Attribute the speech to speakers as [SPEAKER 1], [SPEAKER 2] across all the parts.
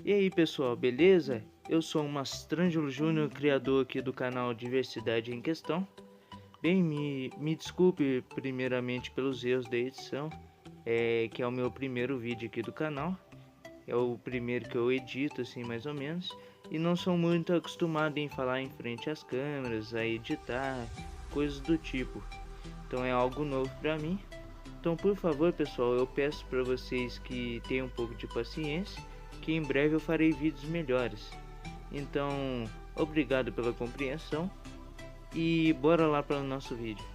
[SPEAKER 1] E aí pessoal, beleza? Eu sou o Mastrangelo Júnior, criador aqui do canal Diversidade em Questão. Bem, me desculpe primeiramente pelos erros da edição, que é o meu primeiro vídeo aqui do canal. É o primeiro que eu edito assim mais ou menos. E não sou muito acostumado em falar em frente às câmeras, a editar, coisas do tipo. Então é algo novo para mim. Então, por favor, pessoal, eu peço para vocês que tenham um pouco de paciência, que em breve eu farei vídeos melhores. Então, obrigado pela compreensão e bora lá para o nosso vídeo.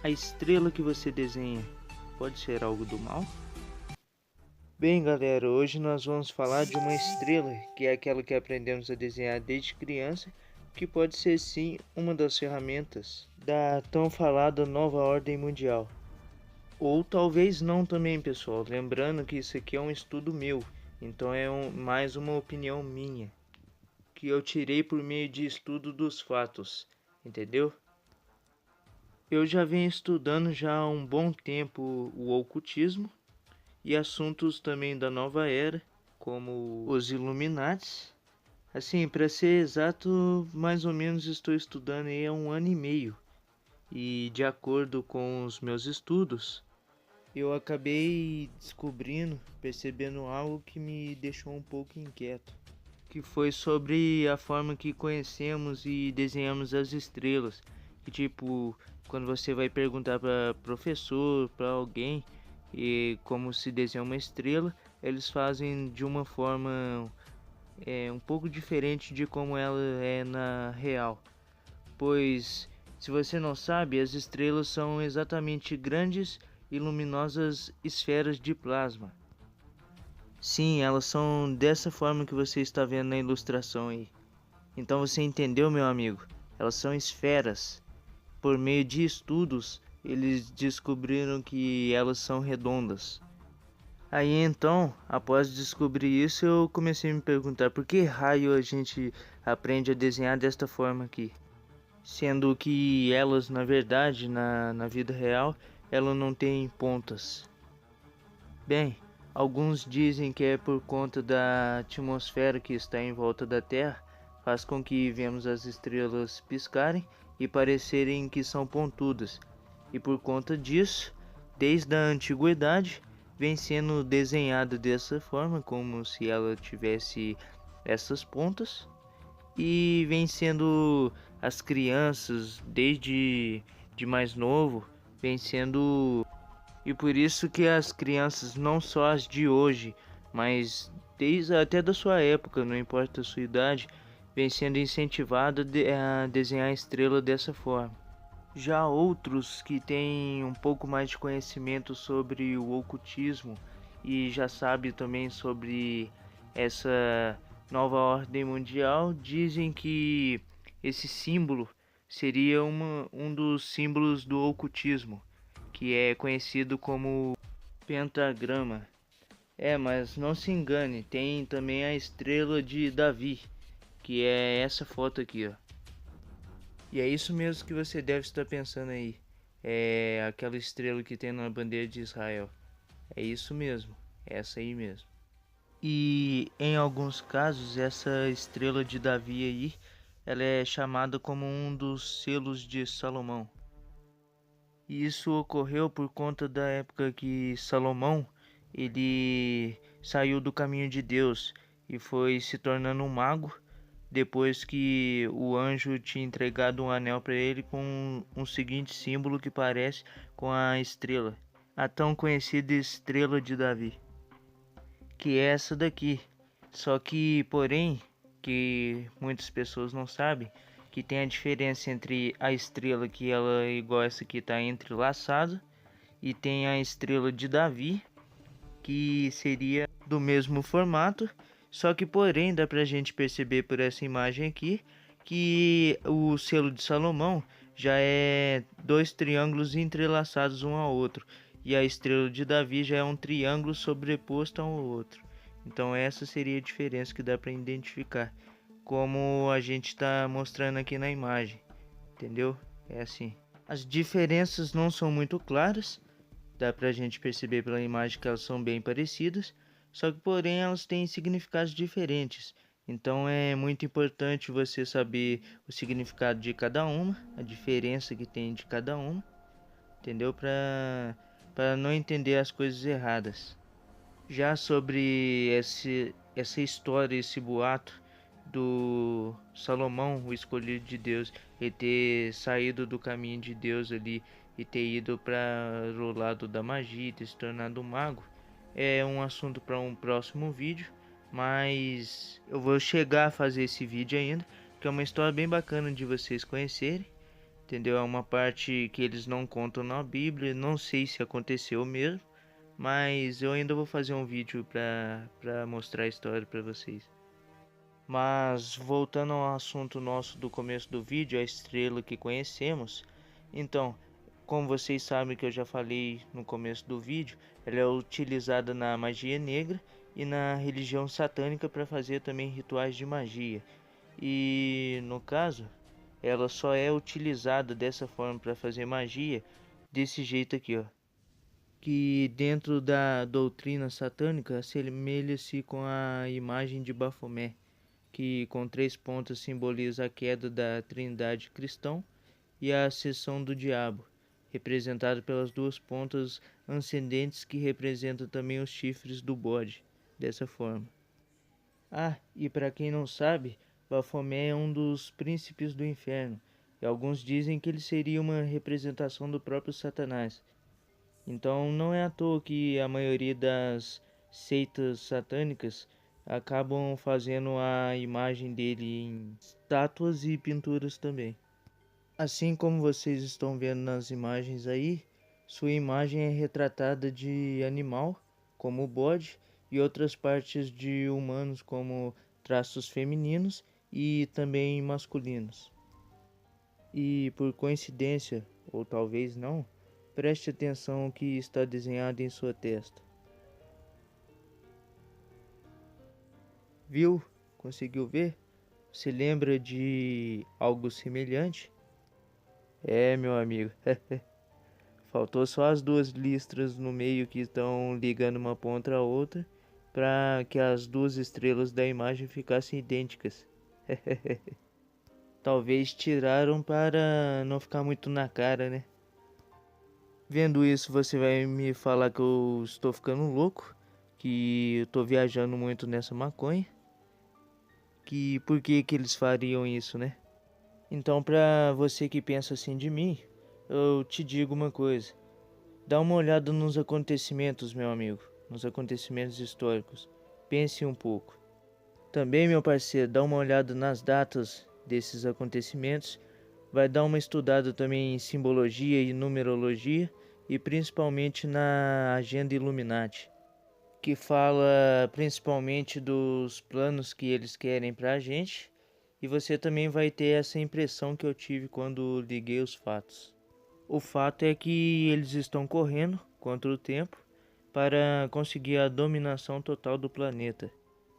[SPEAKER 1] A estrela que você desenha pode ser algo do mal? Bem, galera, hoje nós vamos falar de uma estrela, que é aquela que aprendemos a desenhar desde criança, que pode ser sim uma das ferramentas da tão falada nova ordem mundial. Ou talvez não também, pessoal. Lembrando que isso aqui é um estudo meu, então é mais uma opinião minha, que eu tirei por meio de estudo dos fatos, entendeu? Eu já venho estudando já há um bom tempo o ocultismo e assuntos também da nova era, como os Illuminates. Assim, para ser exato, mais ou menos estou estudando aí há 1 ano e meio. E de acordo com os meus estudos, eu acabei percebendo algo que me deixou um pouco inquieto, que foi sobre a forma que conhecemos e desenhamos as estrelas. Que tipo, quando você vai perguntar para professor, para alguém, e como se desenha uma estrela, eles fazem de uma forma um pouco diferente de como ela é na real. Pois, se você não sabe, as estrelas são exatamente grandes e luminosas esferas de plasma. Sim, elas são dessa forma que você está vendo na ilustração aí. Então você entendeu, meu amigo? Elas são esferas. Por meio de estudos, eles descobriram que elas são redondas. Aí então, após descobrir isso, eu comecei a me perguntar por que raio a gente aprende a desenhar desta forma aqui. Sendo que elas, na verdade, na vida real, elas não têm pontas. Bem, alguns dizem que é por conta da atmosfera que está em volta da Terra, faz com que vemos as estrelas piscarem e parecerem que são pontudas. E por conta disso, desde a antiguidade, vem sendo desenhada dessa forma, como se ela tivesse essas pontas. E vem sendo as crianças desde de mais novo, vem sendo, e por isso que as crianças, não só as de hoje, mas desde até da sua época, não importa a sua idade, vem sendo incentivada a desenhar a estrela dessa forma. Já outros que têm um pouco mais de conhecimento sobre o ocultismo e já sabe também sobre essa nova ordem mundial, dizem que esse símbolo seria um dos símbolos do ocultismo, que é conhecido como pentagrama. Mas não se engane, tem também a estrela de Davi, que é essa foto aqui, ó. E é isso mesmo que você deve estar pensando aí. É aquela estrela que tem na bandeira de Israel. É isso mesmo, essa aí mesmo. E em alguns casos, essa estrela de Davi aí, ela é chamada como um dos selos de Salomão. E isso ocorreu por conta da época que Salomão, ele saiu do caminho de Deus e foi se tornando um mago, depois que o anjo tinha entregado um anel para ele com um seguinte símbolo que parece com a estrela, a tão conhecida estrela de Davi, que é essa daqui. Só que, porém, que muitas pessoas não sabem, que tem a diferença entre a estrela, que ela é igual essa aqui, está entrelaçada, e tem a estrela de Davi, que seria do mesmo formato, só que porém dá pra gente perceber por essa imagem aqui que o selo de Salomão já é dois triângulos entrelaçados um ao outro, e a estrela de Davi já é um triângulo sobreposto ao outro. Então essa seria a diferença que dá para identificar, como a gente está mostrando aqui na imagem, entendeu? É assim. As diferenças não são muito claras, dá pra gente perceber pela imagem que elas são bem parecidas, Só que, porém, elas têm significados diferentes. Então é muito importante você saber o significado de cada uma, a diferença que tem de cada uma, entendeu? Para não entender as coisas erradas. Já sobre essa história, esse boato do Salomão, o escolhido de Deus, ele ter saído do caminho de Deus ali e ter ido para o lado da magia, ter se tornado um mago, é um assunto para um próximo vídeo, mas eu vou chegar a fazer esse vídeo ainda, que é uma história bem bacana de vocês conhecerem, entendeu? É uma parte que eles não contam na Bíblia, não sei se aconteceu mesmo, mas eu ainda vou fazer um vídeo para mostrar a história para vocês. Mas voltando ao assunto nosso do começo do vídeo, a estrela que conhecemos. Então, como vocês sabem que eu já falei no começo do vídeo, ela é utilizada na magia negra e na religião satânica para fazer também rituais de magia. E no caso, ela só é utilizada dessa forma para fazer magia desse jeito aqui, ó, que dentro da doutrina satânica assemelha-se com a imagem de Bafomé, que com 3 pontas simboliza a queda da trindade cristã e a ascensão do diabo, representado pelas 2 pontas ascendentes que representam também os chifres do bode, dessa forma. Ah, e para quem não sabe, Bafomé é um dos príncipes do inferno, e alguns dizem que ele seria uma representação do próprio Satanás. Então não é à toa que a maioria das seitas satânicas acabam fazendo a imagem dele em estátuas e pinturas também. Assim como vocês estão vendo nas imagens aí, sua imagem é retratada de animal, como o bode, e outras partes de humanos, como traços femininos e também masculinos. E por coincidência, ou talvez não, preste atenção ao que está desenhado em sua testa. Viu? Conseguiu ver? Se lembra de algo semelhante? É, meu amigo. Faltou só as 2 listras no meio que estão ligando uma ponta a outra para que as 2 estrelas da imagem ficassem idênticas. Talvez tiraram para não ficar muito na cara, né? Vendo isso, você vai me falar que eu estou ficando louco, que eu estou viajando muito nessa maconha, que por que eles fariam isso, né? Então, pra você que pensa assim de mim, eu te digo uma coisa. Dá uma olhada nos acontecimentos, meu amigo, nos acontecimentos históricos. Pense um pouco. Também, meu parceiro, dá uma olhada nas datas desses acontecimentos. Vai dar uma estudada também em simbologia e numerologia e principalmente na Agenda Illuminati, que fala principalmente dos planos que eles querem pra gente. E você também vai ter essa impressão que eu tive quando liguei os fatos. O fato é que eles estão correndo contra o tempo para conseguir a dominação total do planeta.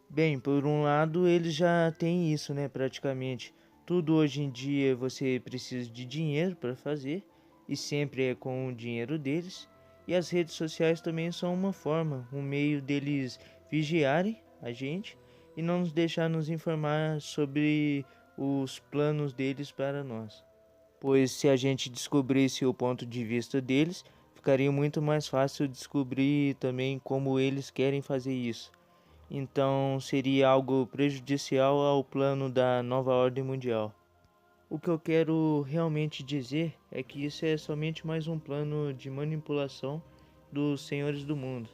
[SPEAKER 1] Bem, por um lado, eles já têm isso, né, praticamente. Tudo hoje em dia você precisa de dinheiro para fazer, e sempre é com o dinheiro deles. E as redes sociais também são uma forma, um meio deles vigiarem a gente e não nos deixar nos informar sobre os planos deles para nós. Pois se a gente descobrisse o ponto de vista deles, ficaria muito mais fácil descobrir também como eles querem fazer isso. Então seria algo prejudicial ao plano da nova ordem mundial. O que eu quero realmente dizer é que isso é somente mais um plano de manipulação dos senhores do mundo.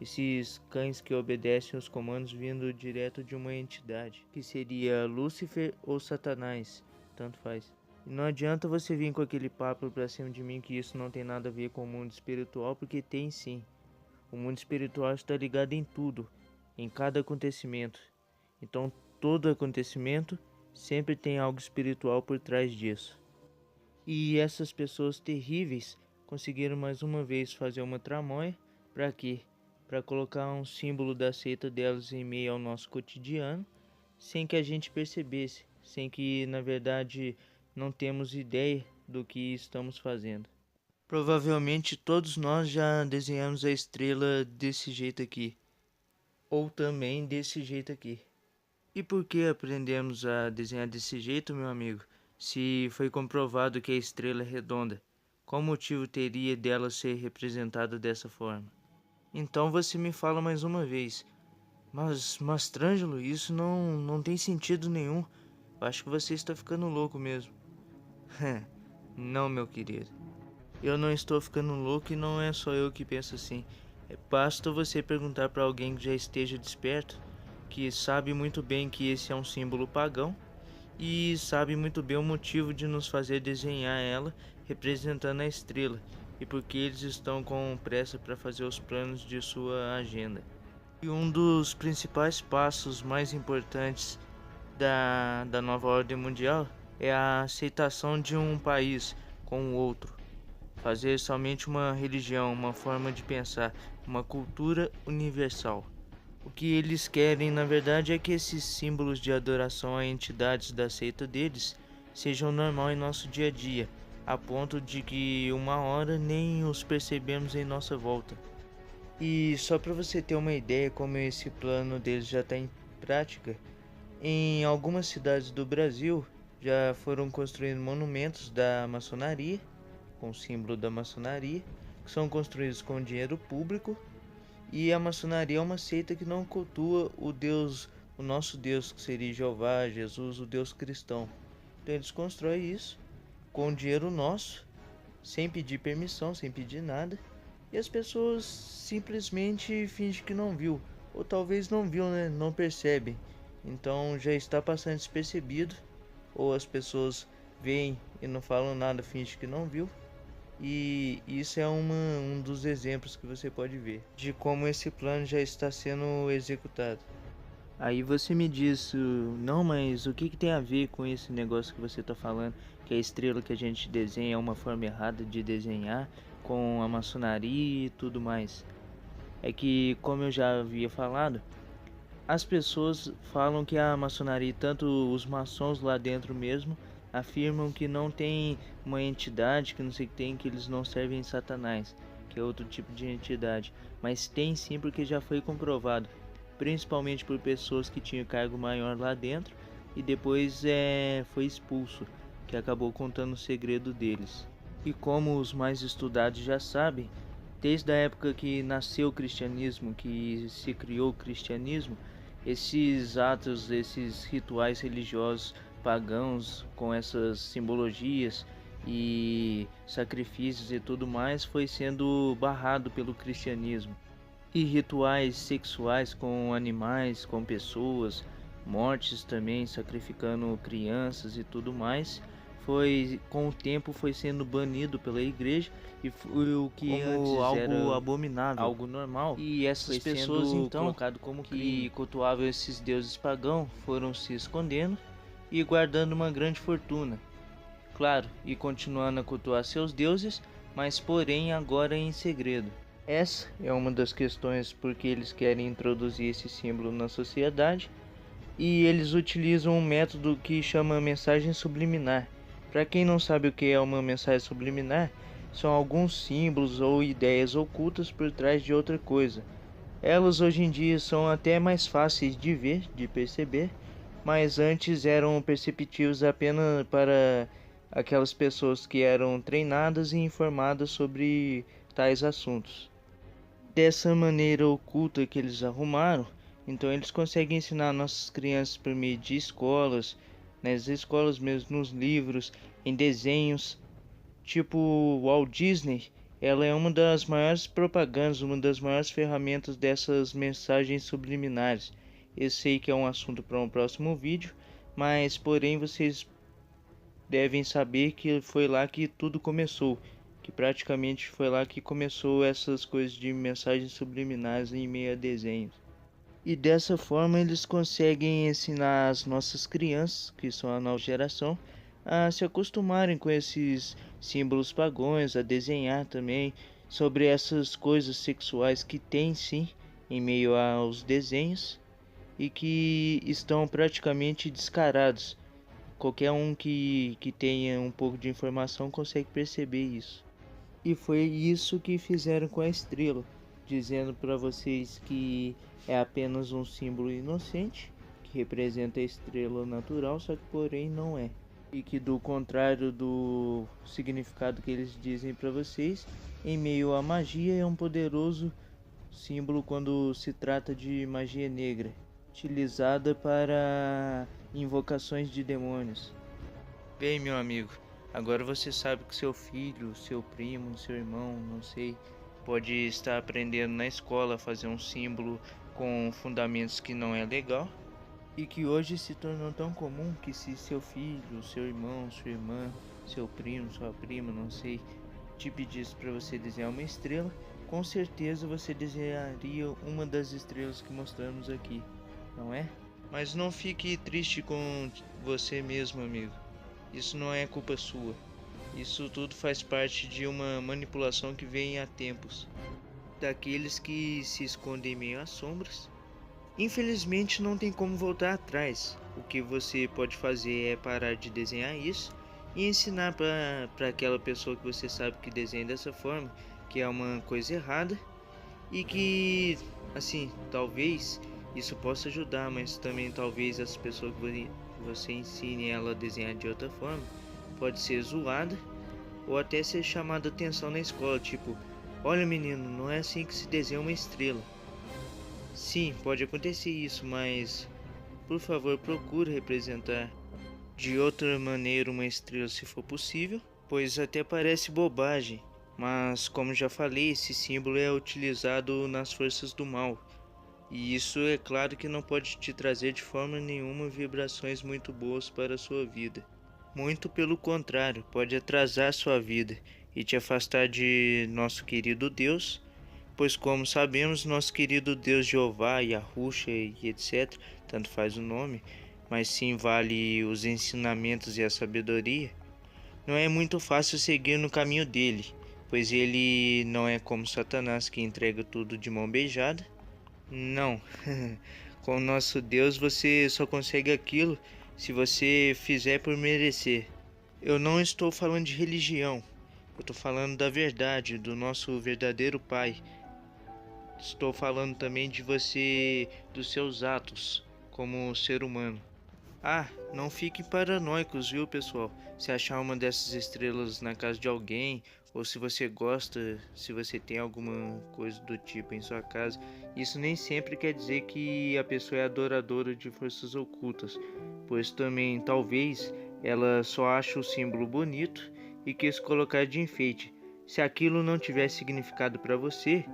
[SPEAKER 1] Esses cães que obedecem os comandos vindo direto de uma entidade, que seria Lúcifer ou Satanás, tanto faz. E não adianta você vir com aquele papo pra cima de mim que isso não tem nada a ver com o mundo espiritual, porque tem sim. O mundo espiritual está ligado em tudo, em cada acontecimento. Então, todo acontecimento sempre tem algo espiritual por trás disso. E essas pessoas terríveis conseguiram mais uma vez fazer uma tramóia. Para quê? Para colocar um símbolo da seita delas em meio ao nosso cotidiano, sem que a gente percebesse, sem que na verdade não temos ideia do que estamos fazendo. Provavelmente todos nós já desenhamos a estrela desse jeito aqui, ou também desse jeito aqui. E por que aprendemos a desenhar desse jeito, meu amigo? Se foi comprovado que a estrela é redonda, qual motivo teria dela ser representada dessa forma? Então você me fala mais uma vez. Mas Mastrângelo, isso não tem sentido nenhum. Eu acho que você está ficando louco mesmo. Não, meu querido. Eu não estou ficando louco e não é só eu que penso assim. Basta você perguntar para alguém que já esteja desperto, que sabe muito bem que esse é um símbolo pagão e sabe muito bem o motivo de nos fazer desenhar ela representando a estrela e porque eles estão com pressa para fazer os planos de sua agenda. E um dos principais passos mais importantes da nova ordem mundial é a aceitação de um país com o outro. Fazer somente uma religião, uma forma de pensar, uma cultura universal. O que eles querem, na verdade, é que esses símbolos de adoração a entidades da seita deles sejam normal em nosso dia a dia, a ponto de que uma hora nem os percebemos em nossa volta. E só para você ter uma ideia como esse plano deles já está em prática, em algumas cidades do Brasil já foram construídos monumentos da maçonaria, com o símbolo da maçonaria, que são construídos com dinheiro público, e a maçonaria é uma seita que não cultua o Deus, o nosso Deus, que seria Jeová, Jesus, o Deus cristão. Então eles constroem isso com dinheiro nosso, sem pedir permissão, sem pedir nada, e as pessoas simplesmente fingem que não viu, ou talvez não viu, né? Não percebem. Então já está passando despercebido, ou as pessoas veem e não falam nada, fingem que não viu. E isso é um dos exemplos que você pode ver de como esse plano já está sendo executado. Aí você me diz, não, mas o que tem a ver com esse negócio que você está falando? Que a estrela que a gente desenha é uma forma errada de desenhar, com a maçonaria e tudo mais. É que, como eu já havia falado, as pessoas falam que a maçonaria, tanto os maçons lá dentro mesmo, afirmam que não tem uma entidade, que não sei o que tem, que eles não servem Satanás, que é outro tipo de entidade. Mas tem sim, porque já foi comprovado, principalmente por pessoas que tinham cargo maior lá dentro e depois foi expulso, que acabou contando o segredo deles. E como os mais estudados já sabem, desde a época que nasceu o cristianismo, que se criou o cristianismo, esses atos, esses rituais religiosos pagãos com essas simbologias e sacrifícios e tudo mais foi sendo barrado pelo cristianismo. E rituais sexuais com animais, com pessoas, mortes também, sacrificando crianças e tudo mais, foi com o tempo foi sendo banido pela igreja e foi o que como antes algo era abominável, algo normal. E essas pessoas então colocado como que cultuavam esses deuses pagãos foram se escondendo e guardando uma grande fortuna. Claro, e continuando a cultuar seus deuses, mas porém agora em segredo. Essa é uma das questões porque eles querem introduzir esse símbolo na sociedade e eles utilizam um método que chama mensagem subliminar. Para quem não sabe o que é uma mensagem subliminar, são alguns símbolos ou ideias ocultas por trás de outra coisa. Elas hoje em dia são até mais fáceis de ver, de perceber, mas antes eram perceptíveis apenas para aquelas pessoas que eram treinadas e informadas sobre tais assuntos. Dessa maneira oculta que eles arrumaram, então eles conseguem ensinar nossas crianças por meio de escolas, nas escolas mesmo, nos livros, em desenhos, tipo Walt Disney. Ela é uma das maiores propagandas, uma das maiores ferramentas dessas mensagens subliminares. Eu sei que é um assunto para um próximo vídeo, mas porém vocês devem saber que foi lá que tudo começou, que praticamente foi lá que começou essas coisas de mensagens subliminares em meio a desenhos. E dessa forma eles conseguem ensinar as nossas crianças, que são a nova geração, a se acostumarem com esses símbolos pagãos, a desenhar também sobre essas coisas sexuais que tem sim em meio aos desenhos e que estão praticamente descarados. Qualquer um que tenha um pouco de informação consegue perceber isso. E foi isso que fizeram com a estrela. dizendo para vocês que é apenas um símbolo inocente, que representa a estrela natural, só que porém não é. E que do contrário do significado que eles dizem para vocês, em meio à magia é um poderoso símbolo quando se trata de magia negra, utilizada para invocações de demônios. Bem, meu amigo, agora você sabe que seu filho, seu primo, seu irmão, não sei, pode estar aprendendo na escola a fazer um símbolo com fundamentos que não é legal e que hoje se tornou tão comum que se seu filho, seu irmão, sua irmã, seu primo, sua prima, não sei, te pedisse para você desenhar uma estrela, com certeza você desenharia uma das estrelas que mostramos aqui, não é? Mas não fique triste com você mesmo, amigo. Isso não é culpa sua. Isso tudo faz parte de uma manipulação que vem há tempos, daqueles que se escondem meio às sombras. Infelizmente não tem como voltar atrás. O que você pode fazer é parar de desenhar isso e ensinar para aquela pessoa que você sabe que desenha dessa forma, que é uma coisa errada e que, assim, talvez isso possa ajudar, mas também talvez as pessoas que você ensine ela a desenhar de outra forma pode ser zoada ou até ser chamada atenção na escola, tipo, olha menino, não é assim que se desenha uma estrela. Sim, pode acontecer isso, mas por favor procure representar de outra maneira uma estrela se for possível, pois até parece bobagem, mas como já falei, esse símbolo é utilizado nas forças do mal. E isso é claro que não pode te trazer de forma nenhuma vibrações muito boas para a sua vida. Muito pelo contrário, pode atrasar sua vida e te afastar de nosso querido Deus, pois como sabemos, nosso querido Deus Jeová, Yahushua e etc., tanto faz o nome, mas sim vale os ensinamentos e a sabedoria, não é muito fácil seguir no caminho dele, pois ele não é como Satanás que entrega tudo de mão beijada. Não, com o nosso Deus você só consegue aquilo se você fizer por merecer. Eu não estou falando de religião, eu estou falando da verdade, do nosso verdadeiro Pai. Estou falando também de você, dos seus atos como ser humano. Ah, não fiquem paranoicos, viu, pessoal? Se achar uma dessas estrelas na casa de alguém, ou se você gosta, se você tem alguma coisa do tipo em sua casa, isso nem sempre quer dizer que a pessoa é adoradora de forças ocultas, pois também talvez ela só ache o símbolo bonito e quis colocar de enfeite. Se aquilo não tiver significado para você,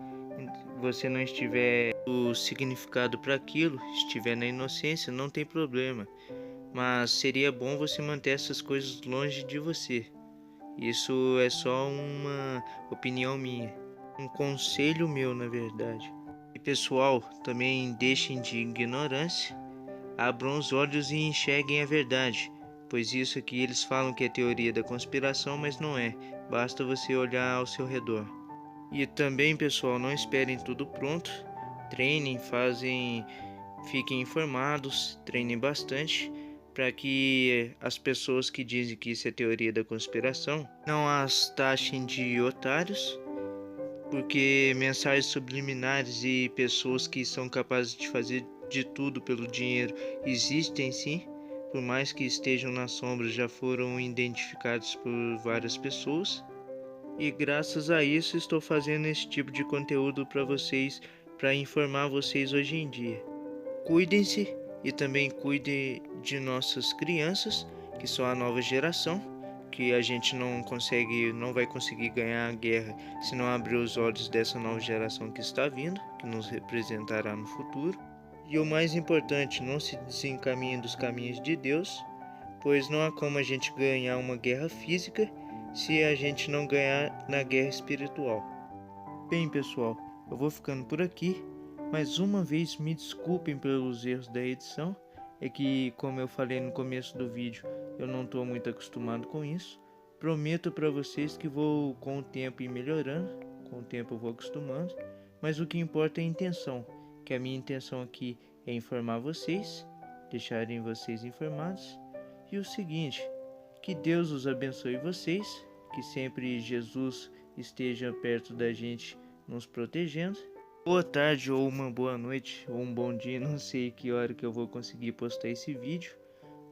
[SPEAKER 1] você não estiver o significado para aquilo, estiver na inocência, não tem problema. Mas seria bom você manter essas coisas longe de você. Isso é só uma opinião minha, um conselho meu, na verdade. E pessoal, também deixem de ignorância, abram os olhos e enxerguem a verdade, pois isso aqui eles falam que é teoria da conspiração, mas não é. Basta você olhar ao seu redor. E também, pessoal, não esperem tudo pronto. Treinem, fiquem informados, treinem bastante, para que as pessoas que dizem que isso é teoria da conspiração não as taxem de otários, porque mensagens subliminares e pessoas que são capazes de fazer de tudo pelo dinheiro existem sim, por mais que estejam nas sombras, já foram identificados por várias pessoas. E graças a isso estou fazendo esse tipo de conteúdo para vocês, para informar vocês hoje em dia. Cuidem-se e também cuidem de nossas crianças, que são a nova geração, que a gente não vai conseguir ganhar a guerra se não abrir os olhos dessa nova geração que está vindo, que nos representará no futuro. E o mais importante, não se desencaminhem dos caminhos de Deus, pois não há como a gente ganhar uma guerra física se a gente não ganhar na guerra espiritual. Bem, pessoal, eu vou ficando por aqui. Mais uma vez, me desculpem pelos erros da edição. É que, como eu falei no começo do vídeo, eu não estou muito acostumado com isso. Prometo para vocês que vou com o tempo ir melhorando. Com o tempo eu vou acostumando. Mas o que importa é a intenção. Que a minha intenção aqui é informar vocês, deixarem vocês informados. E o seguinte, que Deus os abençoe vocês, que sempre Jesus esteja perto da gente nos protegendo. boa tarde, ou uma boa noite, ou um bom dia. Não sei que hora que eu vou conseguir postar esse vídeo,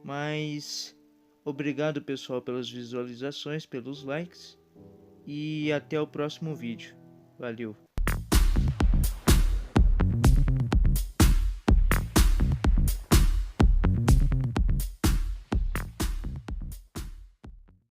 [SPEAKER 1] mas obrigado, pessoal, pelas visualizações, pelos likes, e até o próximo vídeo. Valeu!